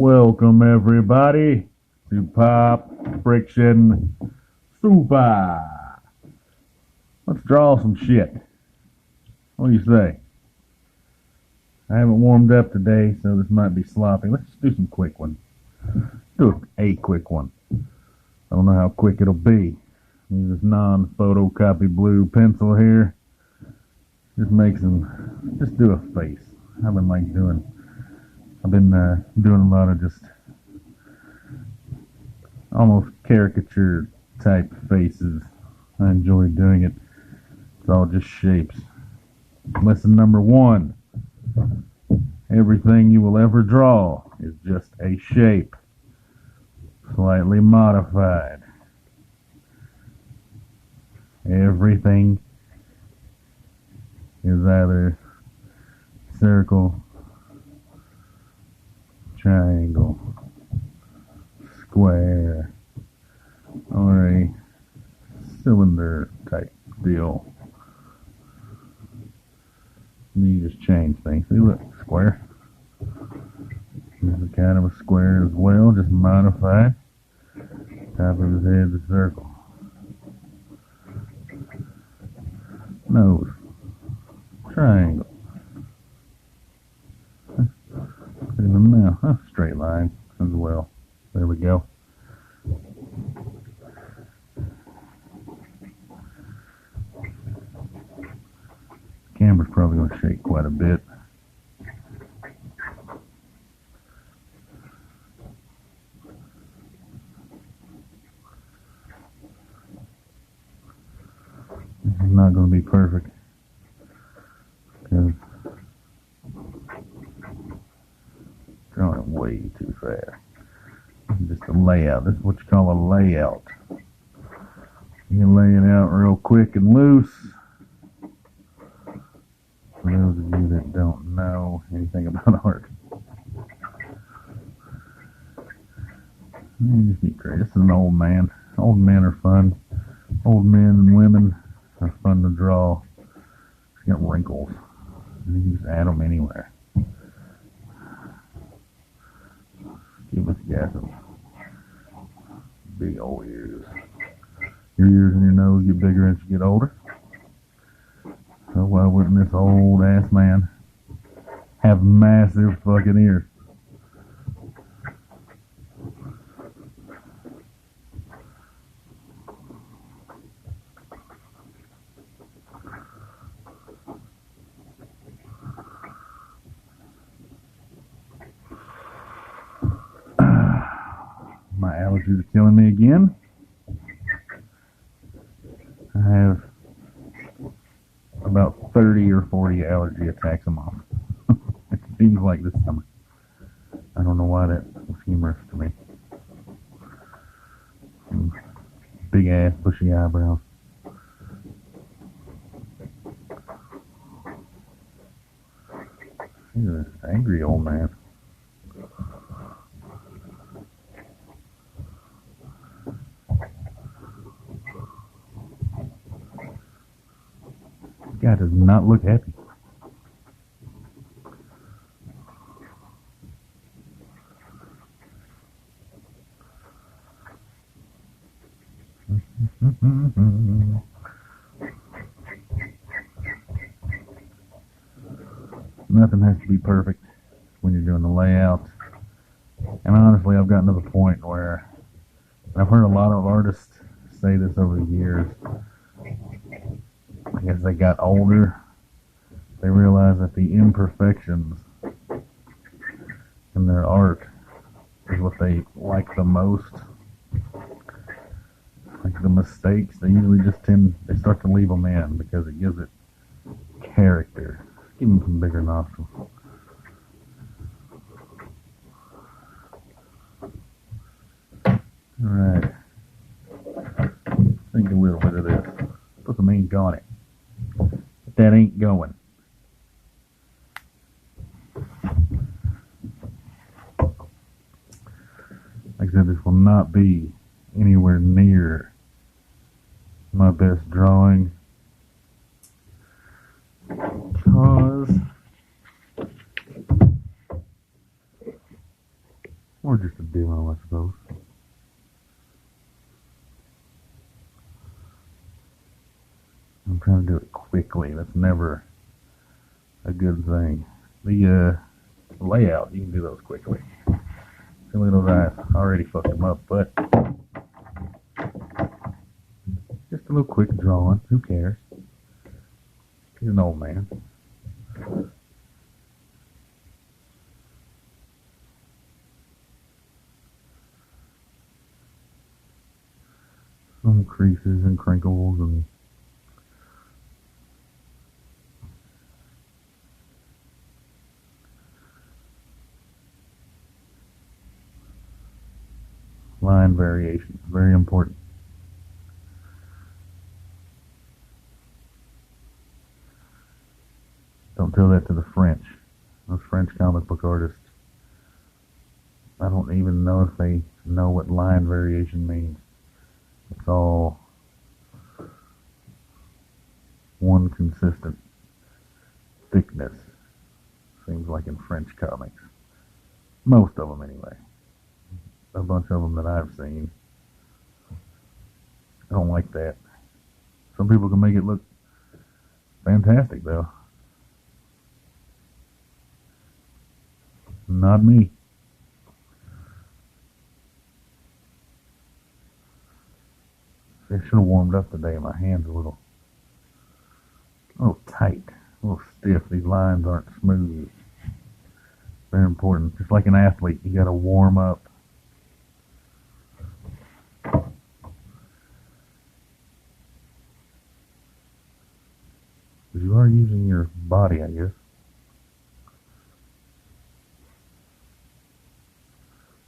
Welcome everybody to Pop Friction Super. Let's draw some shit. What do you say? I haven't warmed up today, so this might be sloppy. Let's just do some quick one. Do a quick one. I don't know how quick it'll be. Use this non-photocopy blue pencil here. Just do a face. I've been doing a lot of just almost caricature type faces. I enjoy doing it. It's all just shapes. Lesson number 1. Everything you will ever draw is just a shape, slightly modified. Everything is either circle, triangle, square, or a cylinder type deal. You just change things. See, look, square. This is kind of a square as well, just modified. Top of his head is a circle. Nose, triangle. Put in the mouth, straight line as well. There we go. Camera's probably going to shake quite a bit. This is not going to be perfect because drawing it way too fast. This is just a layout. This is what you call a layout. You can lay it out real quick and loose. For those of you that don't know anything about art, you just get crazy. This is an old man. Old men are fun. Old men and women are fun to draw. It's got wrinkles. And you can just add them anywhere. Give this guy some big old ears. Your ears and your nose get bigger as you get older. So why wouldn't this old ass man have massive fucking ears? My allergies are killing me again. I have about 30 or 40 allergy attacks a month. It seems like this summer. I don't know why that was humorous to me. Big ass, bushy eyebrows. He's an angry old man. Guy does not look happy. Nothing has to be perfect when you're doing the layout. And honestly, I've gotten to the point where I've heard a lot of artists say this over the years. As they got older, they realized that the imperfections in their art is what they like the most. Like the mistakes, they start to leave them in because it gives it character. Give them some bigger nostrils. Alright. Think a little bit of this. Put some ink on it. But that ain't going. Like I said, this will not be anywhere near my best drawing because quickly. That's never a good thing. The layout, you can do those quickly. See, look at those eyes. I already fucked them up, but just a little quick drawing. Who cares? He's an old man. Some creases and crinkles and line variations. Very important. Don't tell that to the French. Those French comic book artists, I don't even know if they know what line variation means. It's all one consistent thickness, seems like in French comics. Most of them, anyway. A bunch of them that I've seen. I don't like that. Some people can make it look fantastic, though. Not me. I should have warmed up today. My hand's a little tight, a little stiff. These lines aren't smooth. Very important. Just like an athlete, you got to warm up. Because you are using your body, I guess.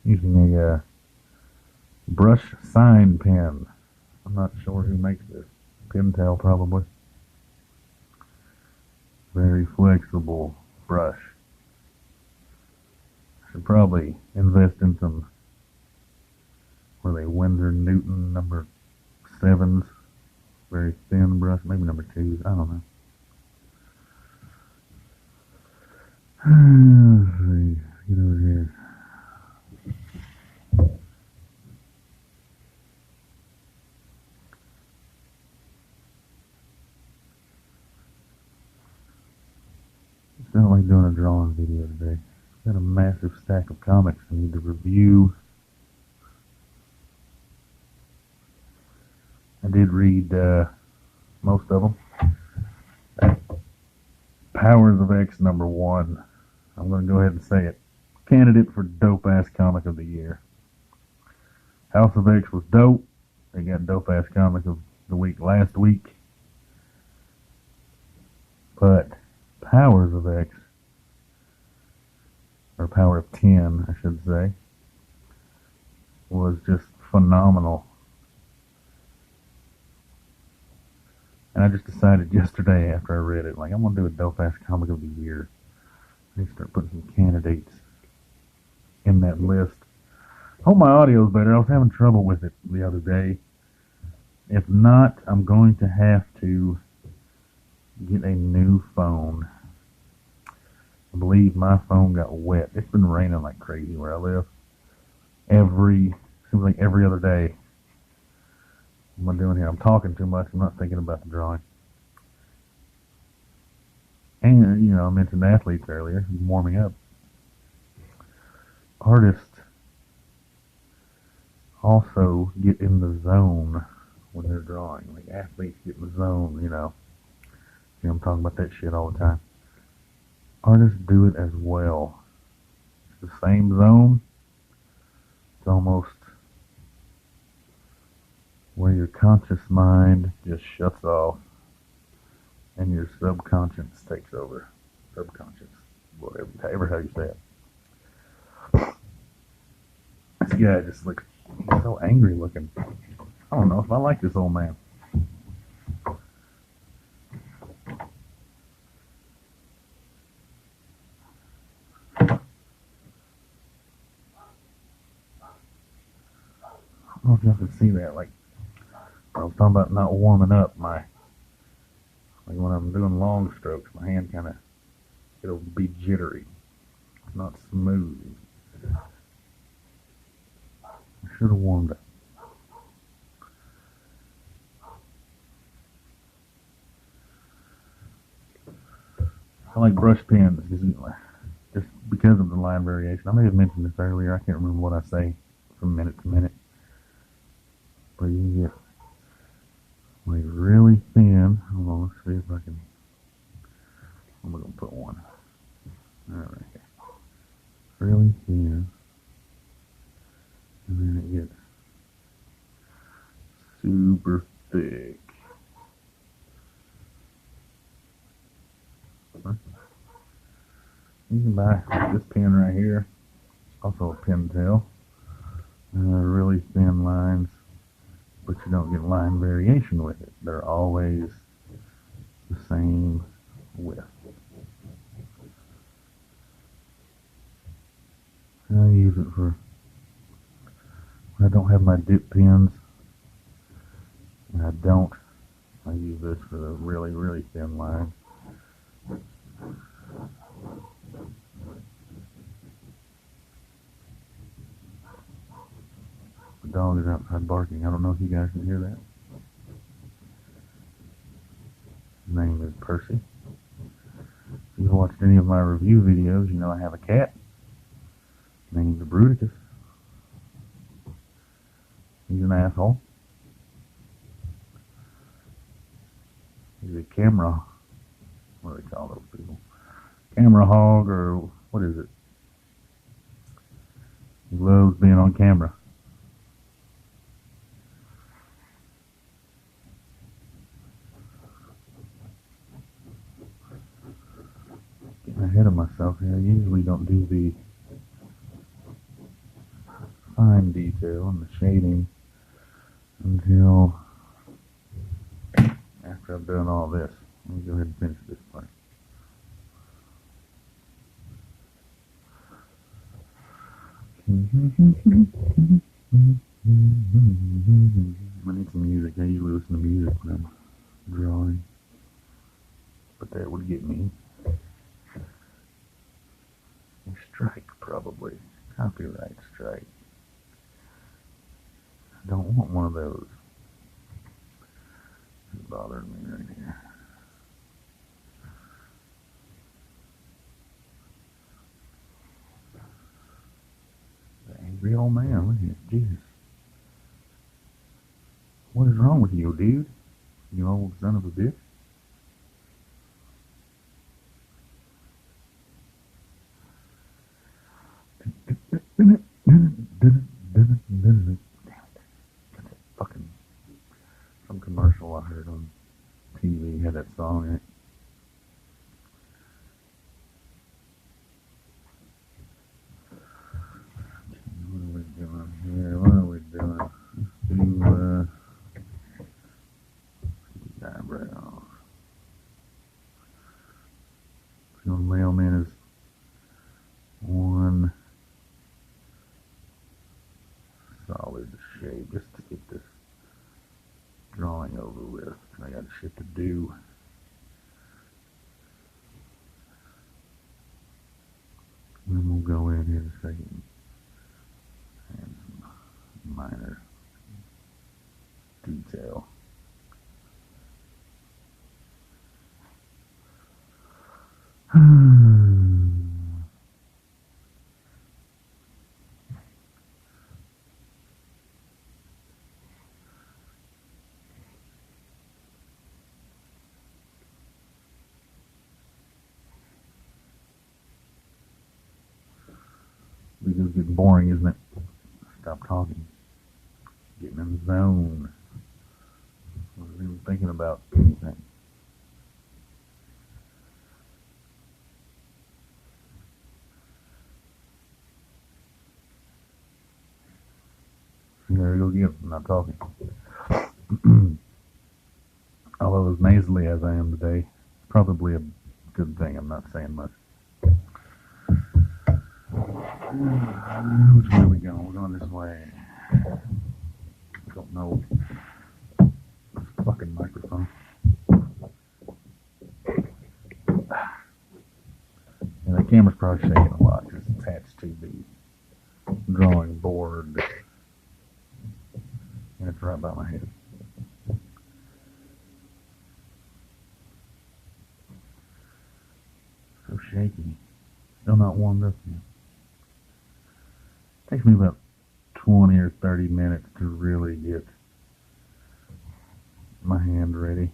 Using a brush sign pen. I'm not sure who makes this. Pentel, probably. Very flexible brush. Should probably invest in some, were they Winsor Newton number 7s? Very thin brush, maybe number 2s, I don't know. Let's see, get over here. I don't like doing a drawing video today. Got a massive stack of comics I need to review. I did read most of them. Powers of X #1. I'm going to go ahead and say it. Candidate for Dope Ass Comic of the Year. House of X was dope. They got Dope Ass Comic of the Week last week. But Powers of X, or Power of 10, I should say, was just phenomenal. And I just decided yesterday after I read it, like, I'm going to do a Dope Ass Comic of the Year. I need to start putting some candidates in that list. Hope my audio's better. I was having trouble with it the other day. If not, I'm going to have to get a new phone. I believe my phone got wet. It's been raining like crazy where I live. Seems like every other day. What am I doing here? I'm talking too much. I'm not thinking about the drawing. And, you know, I mentioned athletes earlier, warming up. Artists also get in the zone when they're drawing. Like athletes get in the zone, you know. I'm talking about that shit all the time. Artists do it as well. It's the same zone. It's almost where your conscious mind just shuts off and your subconscious takes over. Subconscious, whatever how you say it. This guy just looks so angry looking. I don't know if I like this old man. I don't know if y'all can see that. Like, I was talking about not warming up like when I'm doing long strokes, my hand kind of, it'll be jittery. It's not smooth. I should have warmed up. I like brush pens just because of the line variation. I may have mentioned this earlier. I can't remember what I say from minute to minute. But you get like really thin. Hold on, let's see if I can. I'm gonna put one. All right, really thin, and then it gets super thick. You can buy this pen right here, also a Pentel. Really thin lines, but you don't get line variation with it. They're always the same width. I use it for when I don't have my dip pens, and I use this for the really, really thin lines. The dog is outside barking. I don't know if you guys can hear that. His name is Percy. If you've watched any of my review videos, you know I have a cat named Bruticus. He's an asshole. He's a camera, what do they call those people? Camera hog, or what is it? He loves being on camera. Getting ahead of myself here. I usually don't do the fine detail and the shading until after I've done all this. Let me go ahead and finish this part. I need some music. I usually listen to music when I'm drawing, but that would get me a strike, probably. Copyright strike. I don't want one of those. It's bothering me right here. The angry old man. Look at it. Jesus. What is wrong with you, dude? You old son of a bitch. Damn it. That's a fucking some commercial I heard on TV had that song in it. What are we doing here? What are we doing? Let's do eyebrows. So mailman is one solid shape just to get this drawing over with. I got shit to do. And then we'll go in here in a second and some minor detail. This is getting boring, isn't it? Stop talking. Getting in the zone. I wasn't even thinking about anything. There we go again. I'm not talking. Although as nasally as I am today, it's probably a good thing I'm not saying much. Which way are we going? We're going this way. I don't know. This fucking microphone. And the camera's probably shaking a lot because it's attached to the drawing board. And it's right by my head. shaky. Still not warmed up yet. Takes me about 20 or 30 minutes to really get my hand ready.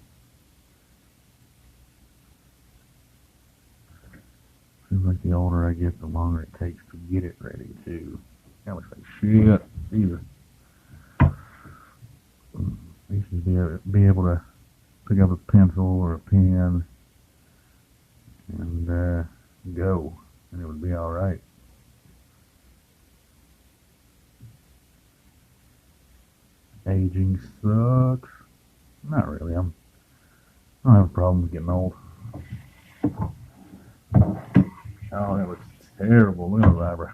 Seems like the older I get, the longer it takes to get it ready too. That looks like shit. Jesus. I used to be able to pick up a pencil or a pen and go, and it would be all right. Aging sucks. Not really. I don't have a problem with getting old. Oh, that looks terrible. Look at the eyebrow.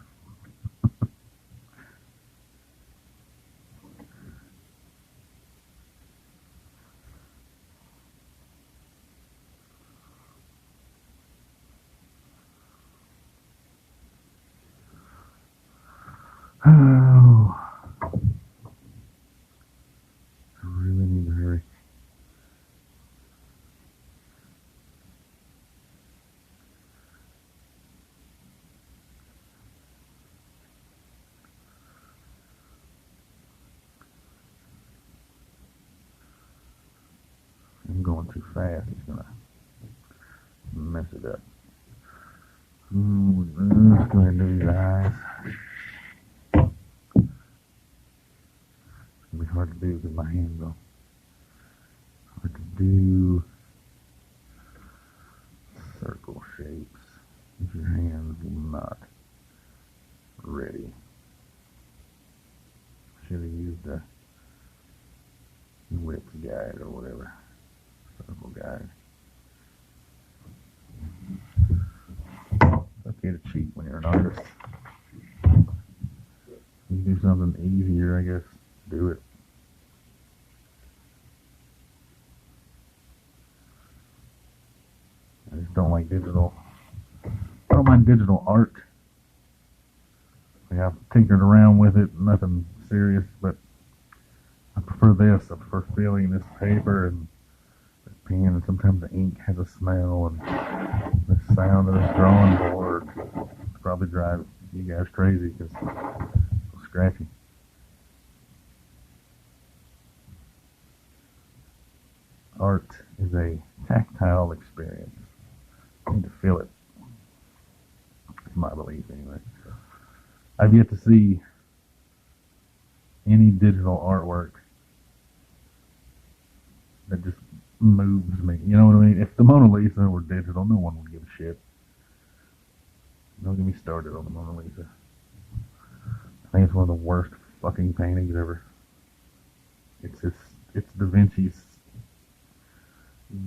Oh, I really need to hurry. I'm going too fast. It's gonna mess it up. Let's go ahead and do these eyes. It's gonna be hard to do because my hands are hard to do circle shapes if your hands are not ready. Should have used a ellipse guide or whatever. Circle guide. It's okay to cheat when you're an artist. You do something easier, I guess, do it. I just don't like digital. I don't mind digital art. Like, I've tinkered around with it, nothing serious, but I prefer this. I prefer feeling this paper and this pen, and sometimes the ink has a smell, and the sound of this drawing board probably drives you guys crazy because it's so scratchy. Art is a tactile experience. You need to feel it. It's my belief, anyway. I've yet to see any digital artwork that just moves me. You know what I mean? If the Mona Lisa were digital, no one would give a shit. Don't get me started on the Mona Lisa. I think it's one of the worst fucking paintings ever. It's Da Vinci's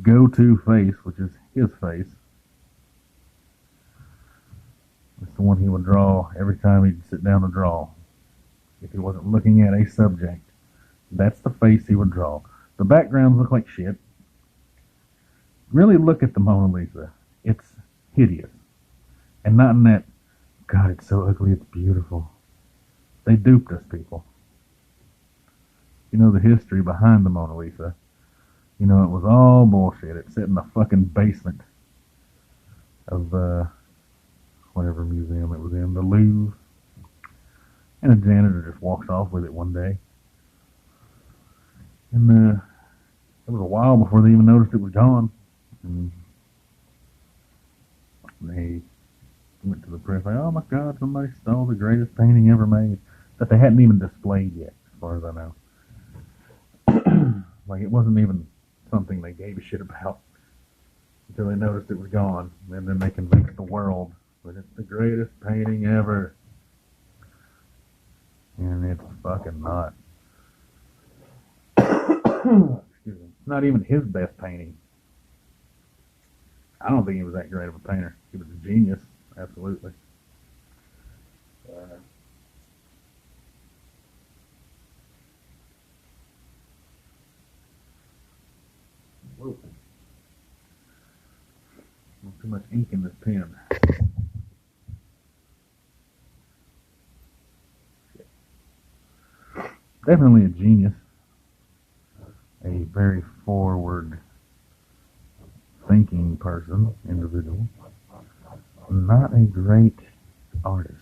go-to face, which is his face. It's the one he would draw every time he'd sit down to draw. If he wasn't looking at a subject, that's the face he would draw. The backgrounds look like shit. Really look at the Mona Lisa. It's hideous. And not in that, God, it's so ugly, it's beautiful. They duped us, people. You know the history behind the Mona Lisa. You know it was all bullshit. It sat in the fucking basement of whatever museum it was in, the Louvre. And a janitor just walks off with it one day. And it was a while before they even noticed it was gone. And they went to the press like, oh my God, somebody stole the greatest painting ever made. That they hadn't even displayed yet, as far as I know. Like, it wasn't even something they gave a shit about until they noticed it was gone. And then they convinced the world that it's the greatest painting ever. And it's fucking not. Excuse me. It's not even his best painting. I don't think he was that great of a painter. He was a genius, absolutely. Whoa. Not too much ink in this pen. Definitely a genius. A very forward thinking person, individual. Not a great artist.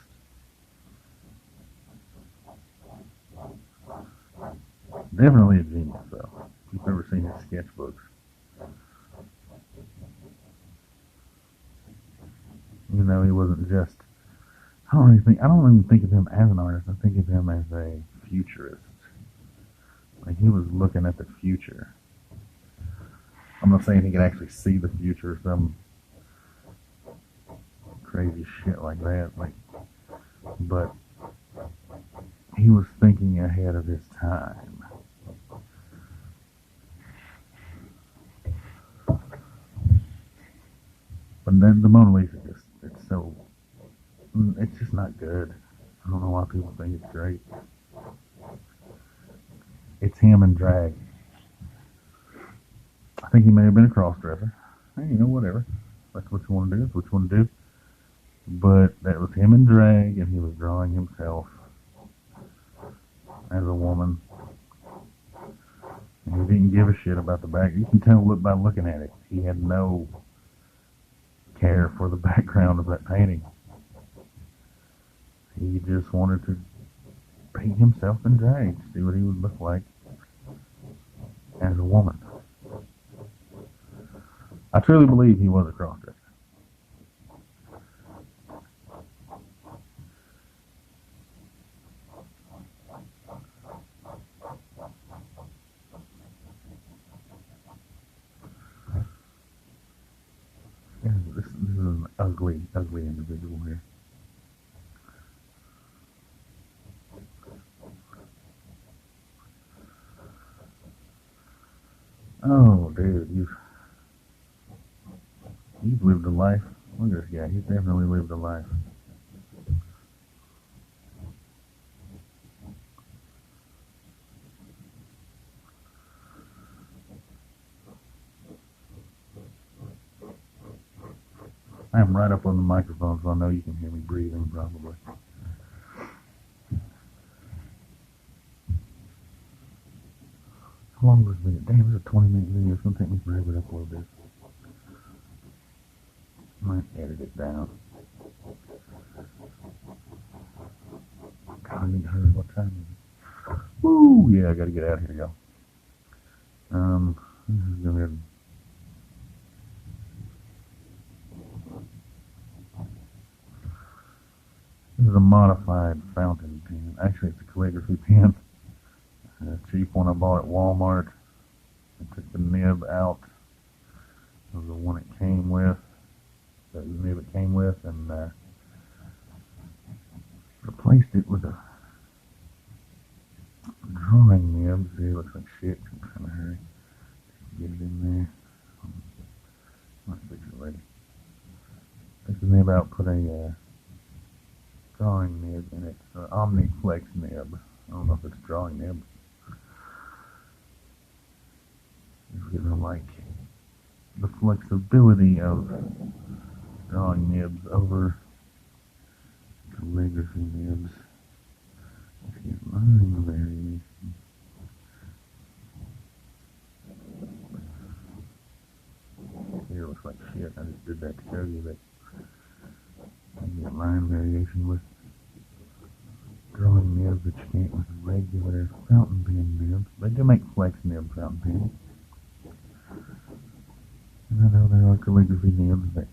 Definitely a genius, though. If you've ever seen his sketchbooks, he wasn't just. I don't even think of him as an artist. I think of him as a futurist. Like he was looking at the future. I'm not saying he could actually see the future or some crazy shit like that. But he was thinking ahead of his time. But then the Mona Lisa it's just not good. I don't know why people think it's great. It's him in drag. I think he may have been a cross-dresser. Hey, whatever. That's what you want to do. That's what you want to do. But that was him in drag, and he was drawing himself as a woman. And he didn't give a shit about the back. You can tell by looking at it. He had no care for the background of that painting. He just wanted to paint himself in drag, see what he would look like as a woman. I truly believe he was a crossdresser. This is an ugly, ugly individual here. Oh, dude, you've lived a life. Look at this guy. He's definitely lived a life. I am right up on the microphone, so I know you can hear me breathing, probably. How long was this video? Damn, it's a 20-minute video. It's going to take me forever to upload this. I might edit it down. God, I need to hurry. What time is it? Woo! Yeah, I got to get out of here, y'all. Go ahead. This is a modified fountain pen. Actually, it's a calligraphy pen. A cheap one I bought at Walmart. I took the nib out of the one it came with. The nib it came with, and replaced it with a drawing nib. See, it looks like shit. I'm trying to hurry. Get it in there. Might fix it later. Take the nib out, put a drawing nib in it. Omniflex nib. I don't know if it's a drawing nib. Because I like the flexibility of drawing nibs over calligraphy nibs. Let's get line variation. Here looks like shit. I just did that to show you that I can get line variation with drawing nibs that you can't with regular fountain pen nibs. They do make flex nib fountain pens. And I know there are calligraphy nibs that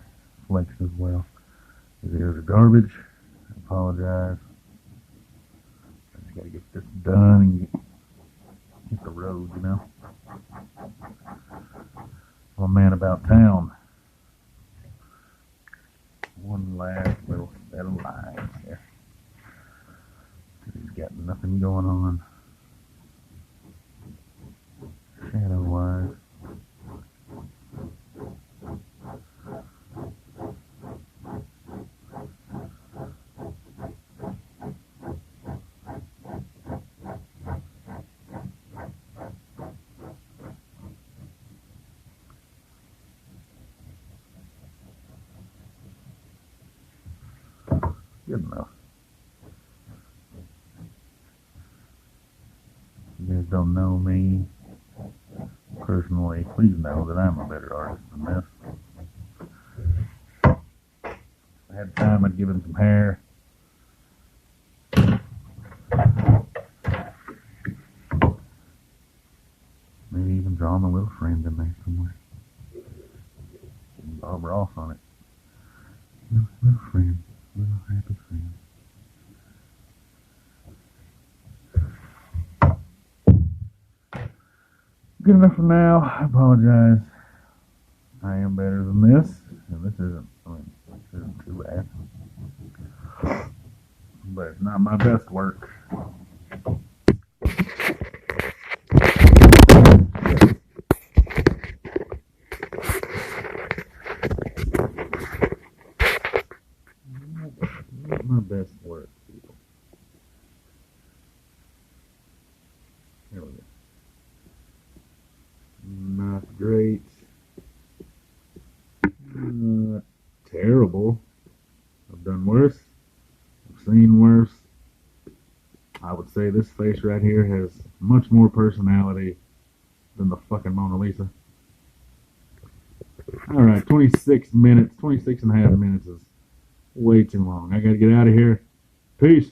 flex as well. These ears are garbage. I apologize. I just gotta get this done and hit the road, I'm a man about town. One last little set of lines here. He's got nothing going on shadow wise. Good enough. You guys don't know me personally, please know that I'm a better artist than this. had time, I'd give him some hair. Maybe even draw my little friend in there somewhere. Bob Ross on it. Little friend. Little happy friend. Good enough for now. I apologize. I am better than this. And this isn't too bad. But it's not my best work. Not my best work, people. Here we go. Not great. Not terrible. I've done worse. I've seen worse. I would say this face right here has much more personality than the fucking Mona Lisa. Alright, 26 minutes, 26 and a half minutes is way too long. I gotta get out of here. Peace.